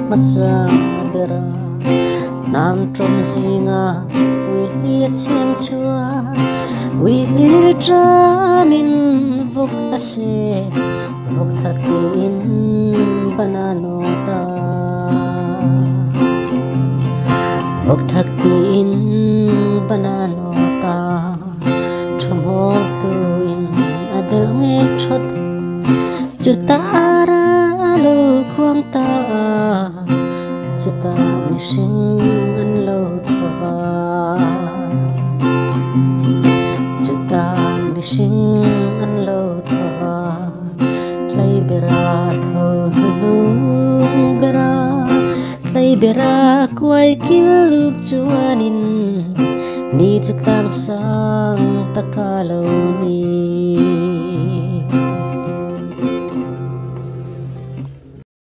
masa bera nam trong zinga we liet chem chua we lil tra min vok ase vok thakin banano ta vok thakin banano ta thomol tuin adel nge thot chutara lo khuang ta chuta mishing an lo thova chuta mishing an lo thova tlai bera tho nu bera tlai bera kwai kiluk chuanin ni chutlang sang takalo ni